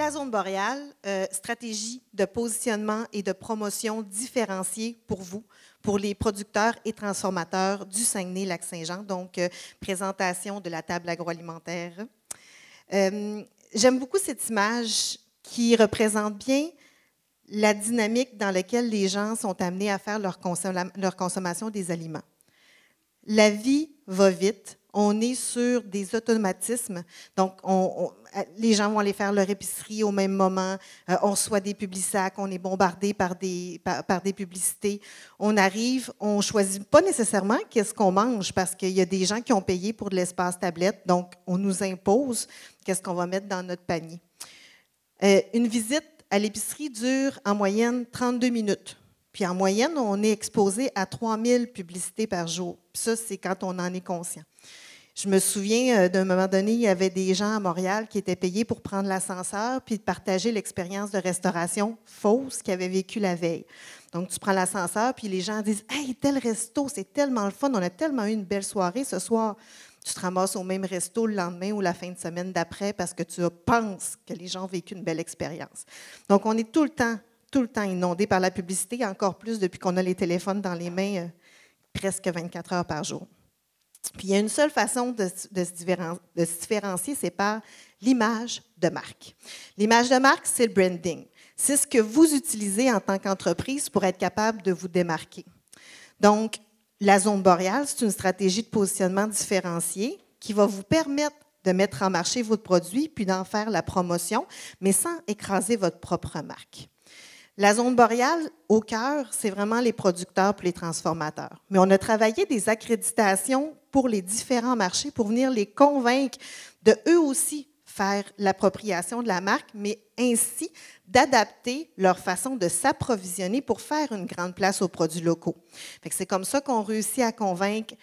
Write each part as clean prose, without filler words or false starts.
la zone boréale, stratégie de positionnement et de promotion différenciée pour vous, pour les producteurs et transformateurs du Saguenay-Lac-Saint-Jean. Donc, présentation de la table agroalimentaire. J'aime beaucoup cette image qui représente bien la dynamique dans laquelle les gens sont amenés à faire leur consommation des aliments. La vie va vite. On est sur des automatismes. Donc, les gens vont aller faire leur épicerie au même moment. On reçoit des publisacs, on est bombardé par des publicités. On arrive, on ne choisit pas nécessairement qu'est-ce qu'on mange parce qu'il y a des gens qui ont payé pour de l'espace tablette. Donc, on nous impose qu'est-ce qu'on va mettre dans notre panier. Une visite à l'épicerie dure en moyenne 32 minutes. Puis en moyenne, on est exposé à 3000 publicités par jour. Puis ça, c'est quand on en est conscient. Je me souviens, d'un moment donné, il y avait des gens à Montréal qui étaient payés pour prendre l'ascenseur puis de partager l'expérience de restauration fausse qu'ils avaient vécue la veille. Donc, tu prends l'ascenseur, puis les gens disent « Hey, tel resto, c'est tellement le fun, on a tellement eu une belle soirée ce soir. » Tu te ramasses au même resto le lendemain ou la fin de semaine d'après parce que tu penses que les gens ont vécu une belle expérience. Donc, on est tout le temps inondé par la publicité, encore plus depuis qu'on a les téléphones dans les mains presque 24 heures par jour. Puis, il y a une seule façon de se différencier, c'est par l'image de marque. L'image de marque, c'est le branding. C'est ce que vous utilisez en tant qu'entreprise pour être capable de vous démarquer. Donc, la zone boréale, c'est une stratégie de positionnement différenciée qui va vous permettre de mettre en marché votre produit puis d'en faire la promotion, mais sans écraser votre propre marque. La zone boréale, au cœur, c'est vraiment les producteurs puis les transformateurs. Mais on a travaillé des accréditations pour les différents marchés pour venir les convaincre de eux aussi faire l'appropriation de la marque, mais ainsi d'adapter leur façon de s'approvisionner pour faire une grande place aux produits locaux. C'est comme ça qu'on réussit à convaincre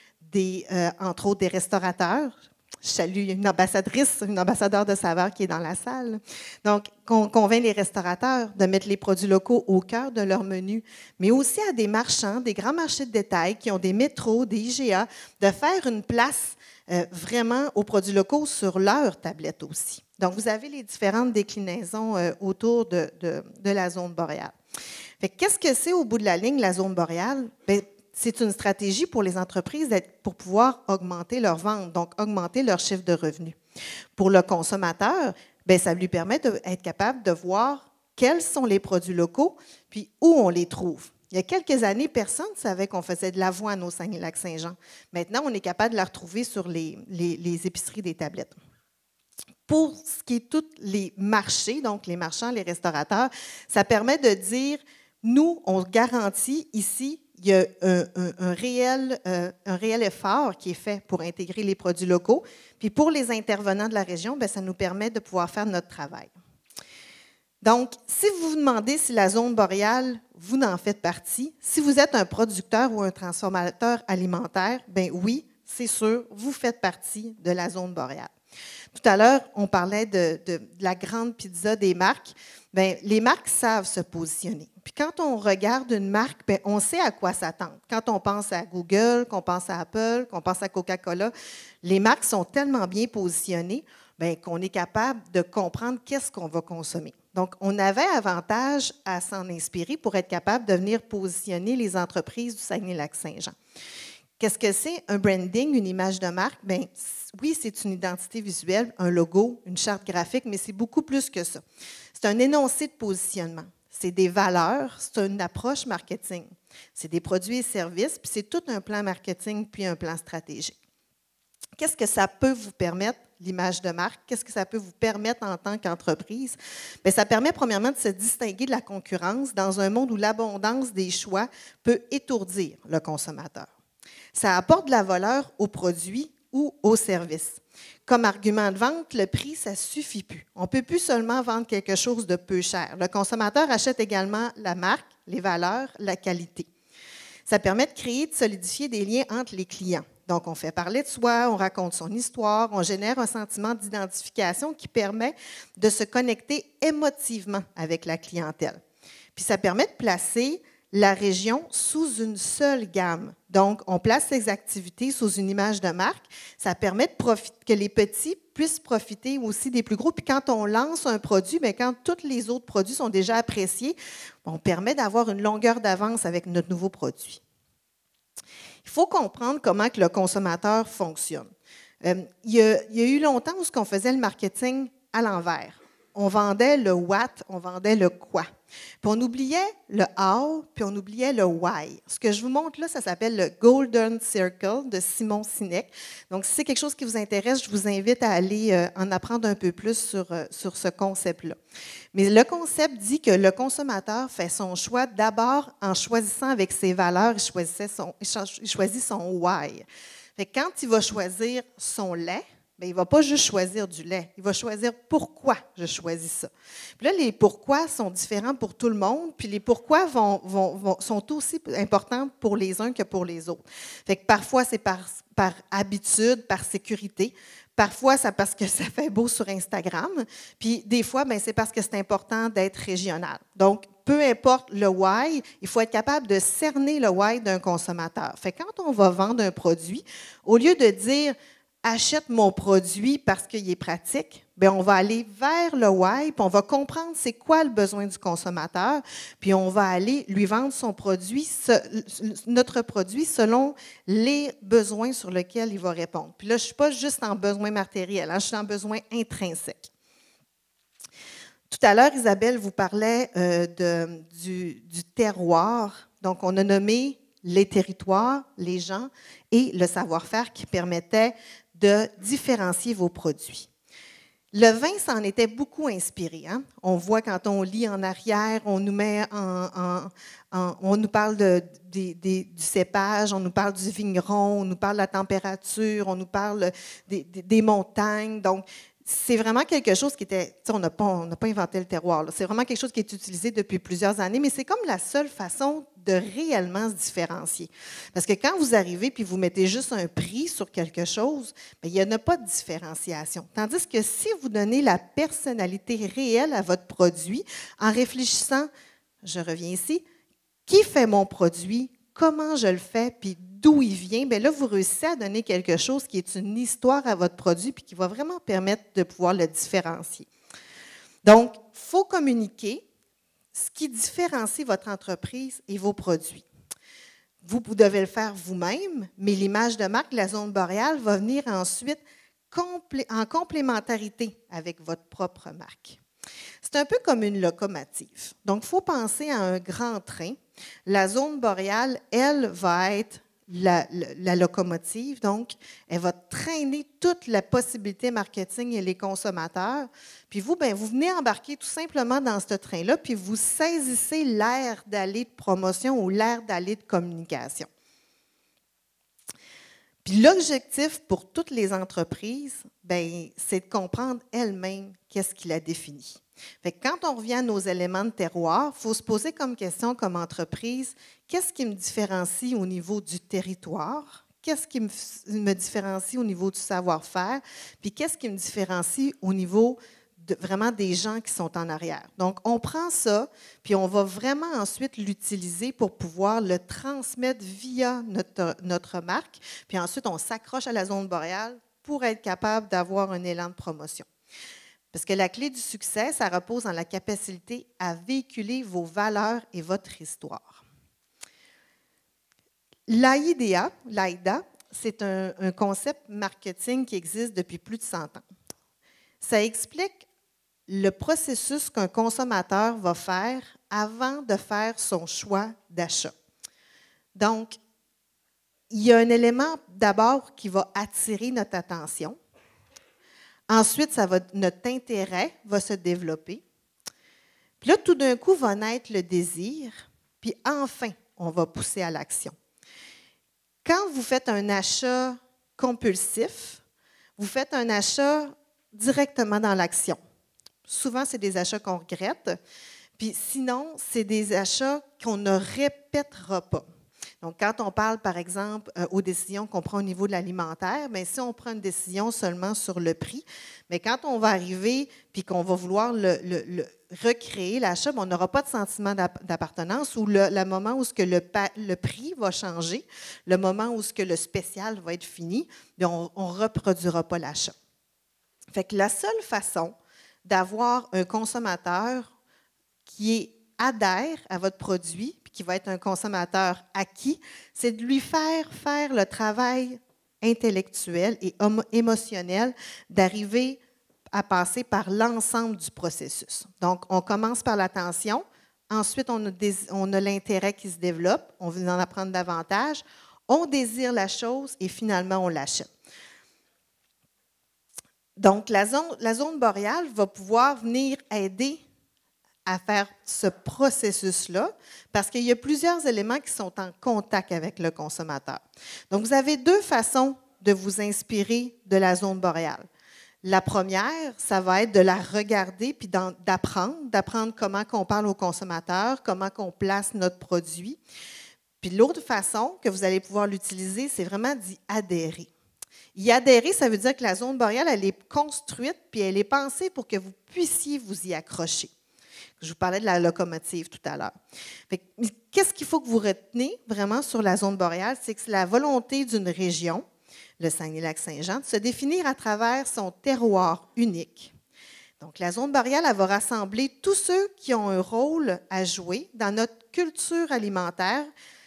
entre autres des restaurateurs. Je salue une ambassadeur de saveur qui est dans la salle. Donc, qu'on convainc les restaurateurs de mettre les produits locaux au cœur de leur menu, mais aussi à des marchands, des grands marchés de détail qui ont des métros, des IGA, de faire une place vraiment aux produits locaux sur leur tablette aussi. Donc, vous avez les différentes déclinaisons autour de la zone boréale. Qu'est-ce que c'est au bout de la ligne, la zone boréale? Bien, c'est une stratégie pour les entreprises pour pouvoir augmenter leurs ventes, donc augmenter leur chiffre de revenus. Pour le consommateur, bien, ça lui permet d'être capable de voir quels sont les produits locaux, puis où on les trouve. Il y a quelques années, personne ne savait qu'on faisait de l'avoine au Saguenay-Lac-Saint-Jean. Maintenant, on est capable de la retrouver sur les épiceries des tablettes. Pour ce qui est tous les marchés, donc les marchands, les restaurateurs, ça permet de dire, nous, on garantit ici, il y a un réel effort qui est fait pour intégrer les produits locaux. Puis pour les intervenants de la région, bien, ça nous permet de pouvoir faire notre travail. Donc, si vous vous demandez si la zone boréale, vous en faites partie, si vous êtes un producteur ou un transformateur alimentaire, bien oui, c'est sûr, vous faites partie de la zone boréale. Tout à l'heure, on parlait de la grande pizza des marques. Bien, les marques savent se positionner. Puis quand on regarde une marque, bien, on sait à quoi s'attendre. Quand on pense à Google, qu'on pense à Apple, qu'on pense à Coca-Cola, les marques sont tellement bien positionnées bien, qu'on est capable de comprendre qu'est-ce qu'on va consommer. Donc, on avait avantage à s'en inspirer pour être capable de venir positionner les entreprises du Saguenay-Lac-Saint-Jean. Qu'est-ce que c'est un branding, une image de marque? Bien, oui, c'est une identité visuelle, un logo, une charte graphique, mais c'est beaucoup plus que ça. C'est un énoncé de positionnement. C'est des valeurs, c'est une approche marketing. C'est des produits et services, puis c'est tout un plan marketing, puis un plan stratégique. Qu'est-ce que ça peut vous permettre, l'image de marque? Qu'est-ce que ça peut vous permettre en tant qu'entreprise? Bien, ça permet premièrement de se distinguer de la concurrence dans un monde où l'abondance des choix peut étourdir le consommateur. Ça apporte de la valeur aux produits ou aux services. Comme argument de vente, le prix, ça ne suffit plus. On ne peut plus seulement vendre quelque chose de peu cher. Le consommateur achète également la marque, les valeurs, la qualité. Ça permet de créer, de solidifier des liens entre les clients. Donc, on fait parler de soi, on raconte son histoire, on génère un sentiment d'identification qui permet de se connecter émotivement avec la clientèle. Puis, ça permet de placer la région sous une seule gamme. Donc, on place ces activités sous une image de marque. Ça permet que les petits puissent profiter aussi des plus gros. Puis quand on lance un produit, bien, quand tous les autres produits sont déjà appréciés, on permet d'avoir une longueur d'avance avec notre nouveau produit. Il faut comprendre comment que le consommateur fonctionne. Il y a eu longtemps où on faisait le marketing à l'envers. On vendait le what, on vendait le quoi. Puis on oubliait le how, puis on oubliait le why. Ce que je vous montre là, ça s'appelle le Golden Circle de Simon Sinek. Donc, si c'est quelque chose qui vous intéresse, je vous invite à aller en apprendre un peu plus sur ce concept-là. Mais le concept dit que le consommateur fait son choix d'abord en choisissant avec ses valeurs, il choisit son why. Fait que quand il va choisir son lait, bien, il ne va pas juste choisir du lait, il va choisir pourquoi je choisis ça. Puis là, les pourquoi sont différents pour tout le monde, puis les pourquoi sont aussi importants pour les uns que pour les autres. Fait que parfois, c'est par habitude, par sécurité. Parfois, c'est parce que ça fait beau sur Instagram. Puis des fois, bien, c'est parce que c'est important d'être régional. Donc, peu importe le why, il faut être capable de cerner le why d'un consommateur. Fait que quand on va vendre un produit, au lieu de dire achète mon produit parce qu'il est pratique, bien, on va aller vers le why, puis on va comprendre c'est quoi le besoin du consommateur, puis on va aller lui vendre notre produit selon les besoins sur lesquels il va répondre. Puis là, je ne suis pas juste en besoin matériel, je suis en besoin intrinsèque. Tout à l'heure, Isabelle vous parlait du terroir. Donc, on a nommé les territoires, les gens et le savoir-faire qui permettaient de différencier vos produits. Le vin s'en était beaucoup inspiré. Hein? On voit quand on lit en arrière, on nous met on nous parle du cépage, on nous parle du vigneron, on nous parle de la température, on nous parle des montagnes. Donc, c'est vraiment quelque chose qui était, on n'a pas inventé le terroir, c'est vraiment quelque chose qui est utilisé depuis plusieurs années, mais c'est comme la seule façon de réellement se différencier. Parce que quand vous arrivez puis vous mettez juste un prix sur quelque chose, bien, il n'y en a pas de différenciation. Tandis que si vous donnez la personnalité réelle à votre produit, en réfléchissant, je reviens ici, qui fait mon produit, comment je le fais, puis d'où il vient, bien là, vous réussissez à donner quelque chose qui est une histoire à votre produit puis qui va vraiment permettre de pouvoir le différencier. Donc, il faut communiquer ce qui différencie votre entreprise et vos produits. Vous devez le faire vous-même, mais l'image de marque, la zone boréale, va venir ensuite en complémentarité avec votre propre marque. C'est un peu comme une locomotive. Donc, il faut penser à un grand train. La zone boréale, elle, va être la locomotive. Donc, elle va traîner toute la possibilité marketing et les consommateurs. Puis vous, bien, vous venez embarquer tout simplement dans ce train-là, puis vous saisissez l'air d'aller de promotion ou l'air d'aller de communication. Puis l'objectif pour toutes les entreprises, bien, c'est de comprendre elles-mêmes qu'est-ce qui la définit. Fait que quand on revient à nos éléments de terroir, il faut se poser comme question comme entreprise, qu'est-ce qui me différencie au niveau du territoire? Qu'est-ce qui me différencie au niveau du savoir-faire? Puis qu'est-ce qui me différencie au niveau vraiment des gens qui sont en arrière? Donc, on prend ça, puis on va vraiment ensuite l'utiliser pour pouvoir le transmettre via notre marque. Puis ensuite, on s'accroche à la zone boréale pour être capable d'avoir un élan de promotion. Parce que la clé du succès, ça repose dans la capacité à véhiculer vos valeurs et votre histoire. L'AIDA, c'est un concept marketing qui existe depuis plus de 100 ans. Ça explique le processus qu'un consommateur va faire avant de faire son choix d'achat. Donc, il y a un élément d'abord qui va attirer notre attention. Ensuite, notre intérêt va se développer. Puis là, tout d'un coup, va naître le désir. Puis enfin, on va pousser à l'action. Quand vous faites un achat compulsif, vous faites un achat directement dans l'action. Souvent, c'est des achats qu'on regrette. Puis sinon, c'est des achats qu'on ne répétera pas. Donc, quand on parle, par exemple, aux décisions qu'on prend au niveau de l'alimentaire, bien, si on prend une décision seulement sur le prix, mais quand on va arriver puis qu'on va vouloir recréer l'achat, on n'aura pas de sentiment d'appartenance ou le moment où ce que le prix va changer, le moment où ce que le spécial va être fini, bien, on ne reproduira pas l'achat. Fait que la seule façon d'avoir un consommateur qui adhère à votre produit, puis qui va être un consommateur acquis, c'est de lui faire le travail intellectuel et émotionnel d'arriver à passer par l'ensemble du processus. Donc, on commence par l'attention, ensuite on a l'intérêt qui se développe, on veut en apprendre davantage, on désire la chose et finalement on l'achète. Donc, la zone boréale va pouvoir venir aider à faire ce processus-là, parce qu'il y a plusieurs éléments qui sont en contact avec le consommateur. Donc, vous avez deux façons de vous inspirer de la zone boréale. La première, ça va être de la regarder puis d'apprendre comment on parle au consommateur, comment on place notre produit. Puis l'autre façon que vous allez pouvoir l'utiliser, c'est vraiment d'y adhérer. Y adhérer, ça veut dire que la zone boréale, elle est construite puis elle est pensée pour que vous puissiez vous y accrocher. Je vous parlais de la locomotive tout à l'heure. Qu'est-ce qu'il faut que vous reteniez vraiment sur la zone boréale? C'est que c'est la volonté d'une région, le Saguenay-Lac-Saint-Jean, de se définir à travers son terroir unique. Donc, la zone boréale, elle va rassembler tous ceux qui ont un rôle à jouer dans notre culture alimentaire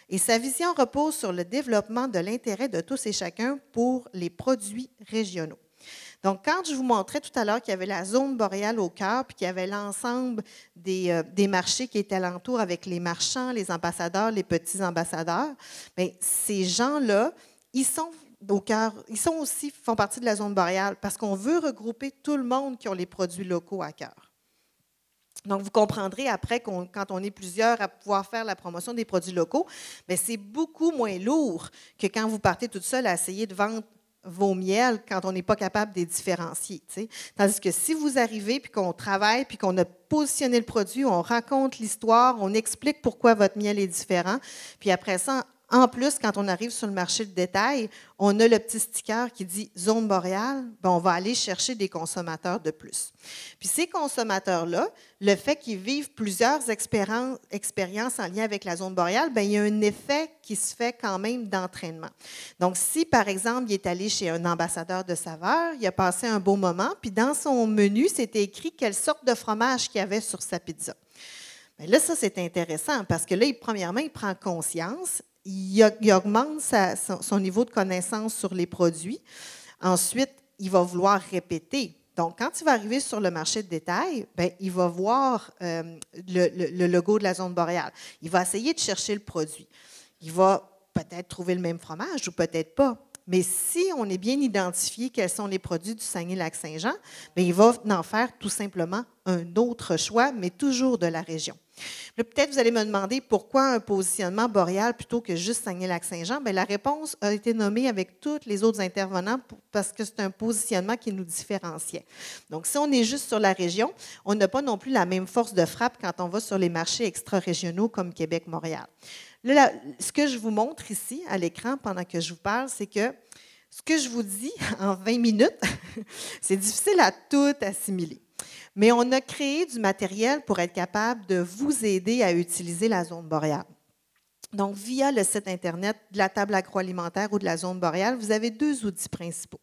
et sa vision repose sur le développement de l'intérêt de tous et chacun pour les produits régionaux. Donc, quand je vous montrais tout à l'heure qu'il y avait la zone boréale au cœur, puis qu'il y avait l'ensemble des marchés qui étaient alentour avec les marchands, les ambassadeurs, les petits ambassadeurs, bien, ces gens-là, ils sont au cœur, font partie de la zone boréale parce qu'on veut regrouper tout le monde qui ont les produits locaux à cœur. Donc, vous comprendrez après, quand on est plusieurs à pouvoir faire la promotion des produits locaux, bien, c'est beaucoup moins lourd que quand vous partez toute seule à essayer de vendre vos miels quand on n'est pas capable de les différencier. T'sais. Tandis que si vous arrivez, puis qu'on travaille, puis qu'on a positionné le produit, on raconte l'histoire, on explique pourquoi votre miel est différent, puis après ça, en plus, quand on arrive sur le marché de détail, on a le petit sticker qui dit « Zone boréale », on va aller chercher des consommateurs de plus. Puis ces consommateurs-là, le fait qu'ils vivent plusieurs expériences en lien avec la zone boréale, bien, il y a un effet qui se fait quand même d'entraînement. Donc, si, par exemple, il est allé chez un ambassadeur de saveur, il a passé un beau moment, puis dans son menu, c'était écrit quelle sorte de fromage qu'il y avait sur sa pizza. Bien, là, ça, c'est intéressant parce que là, premièrement, il prend conscience. Il augmente son niveau de connaissance sur les produits. Ensuite, il va vouloir répéter. Donc, quand il va arriver sur le marché de détail, bien, il va voir le logo de la zone boréale. Il va essayer de chercher le produit. Il va peut-être trouver le même fromage ou peut-être pas. Mais si on est bien identifié quels sont les produits du Saguenay-Lac-Saint-Jean, bien, il va en faire tout simplement un autre choix, mais toujours de la région. Peut-être vous allez me demander pourquoi un positionnement boréal plutôt que juste Saguenay-Lac-Saint-Jean. Bien, la réponse a été nommée avec tous les autres intervenants parce que c'est un positionnement qui nous différenciait. Donc, si on est juste sur la région, on n'a pas non plus la même force de frappe quand on va sur les marchés extra-régionaux comme Québec-Montréal. Là, ce que je vous montre ici à l'écran pendant que je vous parle, c'est que ce que je vous dis en 20 minutes, c'est difficile à tout assimiler. Mais on a créé du matériel pour être capable de vous aider à utiliser la zone boréale. Donc, via le site Internet de la table agroalimentaire ou de la zone boréale, vous avez deux outils principaux.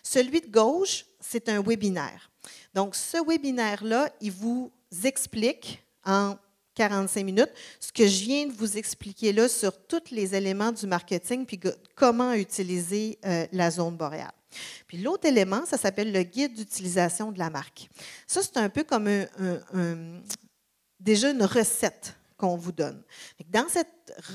Celui de gauche, c'est un webinaire. Donc, ce webinaire-là, il vous explique en 45 minutes ce que je viens de vous expliquer là sur tous les éléments du marketing puis comment utiliser la zone boréale. Puis l'autre élément, ça s'appelle le guide d'utilisation de la marque. Ça, c'est un peu comme déjà une recette qu'on vous donne. Dans cette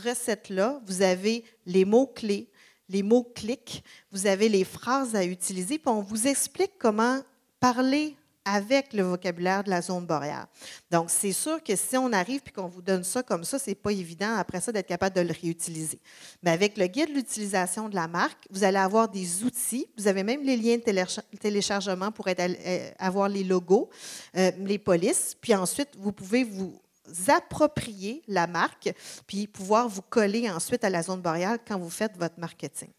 recette-là, vous avez les mots-clés, les mots-clics, vous avez les phrases à utiliser, puis on vous explique comment parler avec le vocabulaire de la zone boréale. Donc, c'est sûr que si on arrive et qu'on vous donne ça comme ça, ce n'est pas évident après ça d'être capable de le réutiliser. Mais avec le guide de l'utilisation de la marque, vous allez avoir des outils. Vous avez même les liens de téléchargement pour avoir les logos, les polices. Puis ensuite, vous pouvez vous approprier la marque puis pouvoir vous coller ensuite à la zone boréale quand vous faites votre marketing.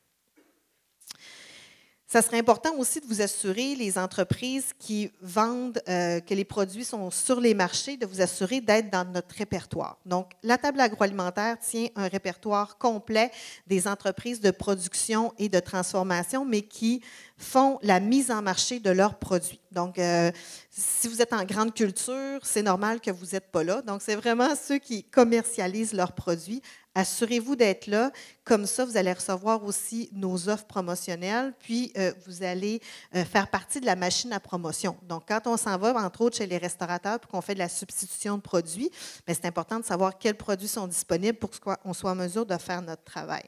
Ça serait important aussi de vous assurer, les entreprises qui vendent, que les produits sont sur les marchés, de vous assurer d'être dans notre répertoire. Donc, la table agroalimentaire tient un répertoire complet des entreprises de production et de transformation, mais qui font la mise en marché de leurs produits. Donc, si vous êtes en grande culture, c'est normal que vous n'êtes pas là. Donc, c'est vraiment ceux qui commercialisent leurs produits. Assurez-vous d'être là. Comme ça, vous allez recevoir aussi nos offres promotionnelles, puis vous allez faire partie de la machine à promotion. Donc, quand on s'en va, entre autres, chez les restaurateurs, puis qu'on fait de la substitution de produits, bien, c'est important de savoir quels produits sont disponibles pour qu'on soit en mesure de faire notre travail.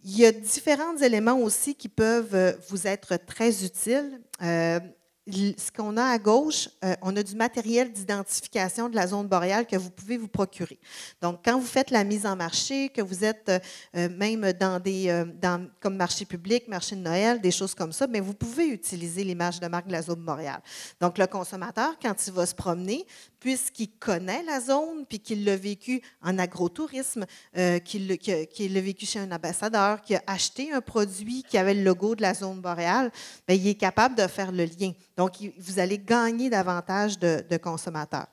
Il y a différents éléments aussi qui peuvent vous être très utiles. Ce qu'on a à gauche, on a du matériel d'identification de la zone boréale que vous pouvez vous procurer. Donc, quand vous faites la mise en marché, que vous êtes même comme marché public, marché de Noël, des choses comme ça, bien, vous pouvez utiliser l'image de marque de la zone boréale. Donc, le consommateur, quand il va se promener, puisqu'il connaît la zone, puis qu'il l'a vécu en agrotourisme, qu'il l'a vécu chez un ambassadeur, qu'il a acheté un produit qui avait le logo de la zone boréale, bien, il est capable de faire le lien. Donc, vous allez gagner davantage de consommateurs.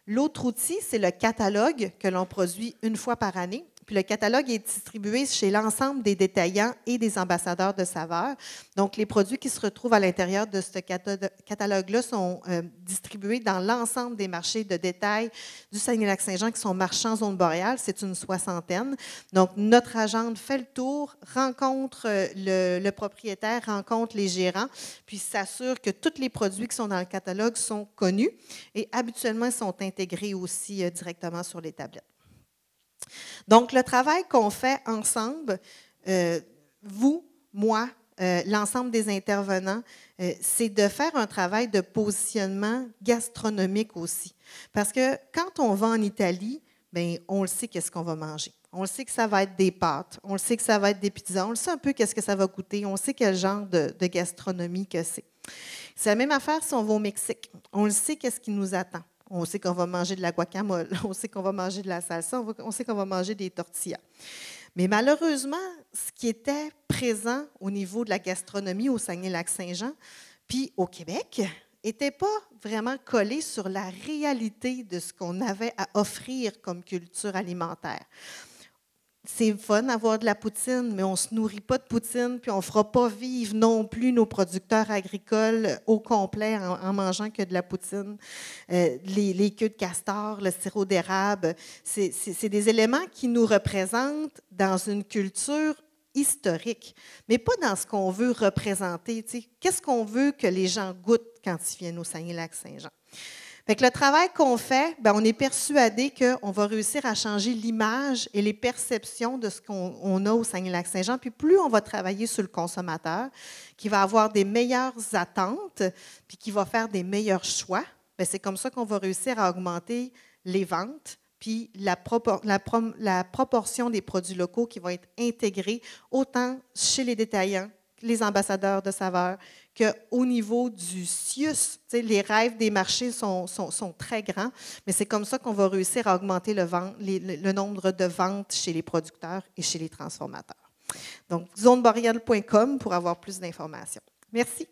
L'autre outil, c'est le catalogue que l'on produit une fois par année. Puis le catalogue est distribué chez l'ensemble des détaillants et des ambassadeurs de saveurs. Donc, les produits qui se retrouvent à l'intérieur de ce catalogue-là sont distribués dans l'ensemble des marchés de détail du Saguenay-Lac-Saint-Jean qui sont marchands zone boréale. C'est une 60aine. Donc, notre agente fait le tour, rencontre le propriétaire, rencontre les gérants, puis s'assure que tous les produits qui sont dans le catalogue sont connus et habituellement sont intégrés aussi directement sur les tablettes. Donc, le travail qu'on fait ensemble, vous, moi, l'ensemble des intervenants, c'est de faire un travail de positionnement gastronomique aussi. Parce que quand on va en Italie, bien, on le sait qu'est-ce qu'on va manger. On le sait que ça va être des pâtes, on le sait que ça va être des pizzas, on le sait un peu qu'est-ce que ça va coûter, on sait quel genre de gastronomie que c'est. C'est la même affaire si on va au Mexique. On le sait qu'est-ce qui nous attend. On sait qu'on va manger de la guacamole, on sait qu'on va manger de la salsa, on sait qu'on va manger des tortillas. Mais malheureusement, ce qui était présent au niveau de la gastronomie au Saguenay-Lac-Saint-Jean, puis au Québec, n'était pas vraiment collé sur la réalité de ce qu'on avait à offrir comme culture alimentaire. C'est fun d'avoir de la poutine, mais on ne se nourrit pas de poutine, puis on ne fera pas vivre non plus nos producteurs agricoles au complet en mangeant que de la poutine. Les queues de castor, le sirop d'érable, c'est des éléments qui nous représentent dans une culture historique, mais pas dans ce qu'on veut représenter. Qu'est-ce qu'on veut que les gens goûtent quand ils viennent au Saguenay-Lac-Saint-Jean? Fait que le travail qu'on fait, bien, on est persuadé qu'on va réussir à changer l'image et les perceptions de ce qu'on a au Saguenay-Lac-Saint-Jean. Puis plus on va travailler sur le consommateur, qui va avoir des meilleures attentes, puis qui va faire des meilleurs choix, bien, c'est comme ça qu'on va réussir à augmenter les ventes, puis la proportion des produits locaux qui vont être intégrés autant chez les détaillants, les ambassadeurs de saveurs, qu'au niveau du CIUS, les rêves des marchés sont très grands, mais c'est comme ça qu'on va réussir à augmenter le nombre de ventes chez les producteurs et chez les transformateurs. Donc, zoneboreal.com pour avoir plus d'informations. Merci.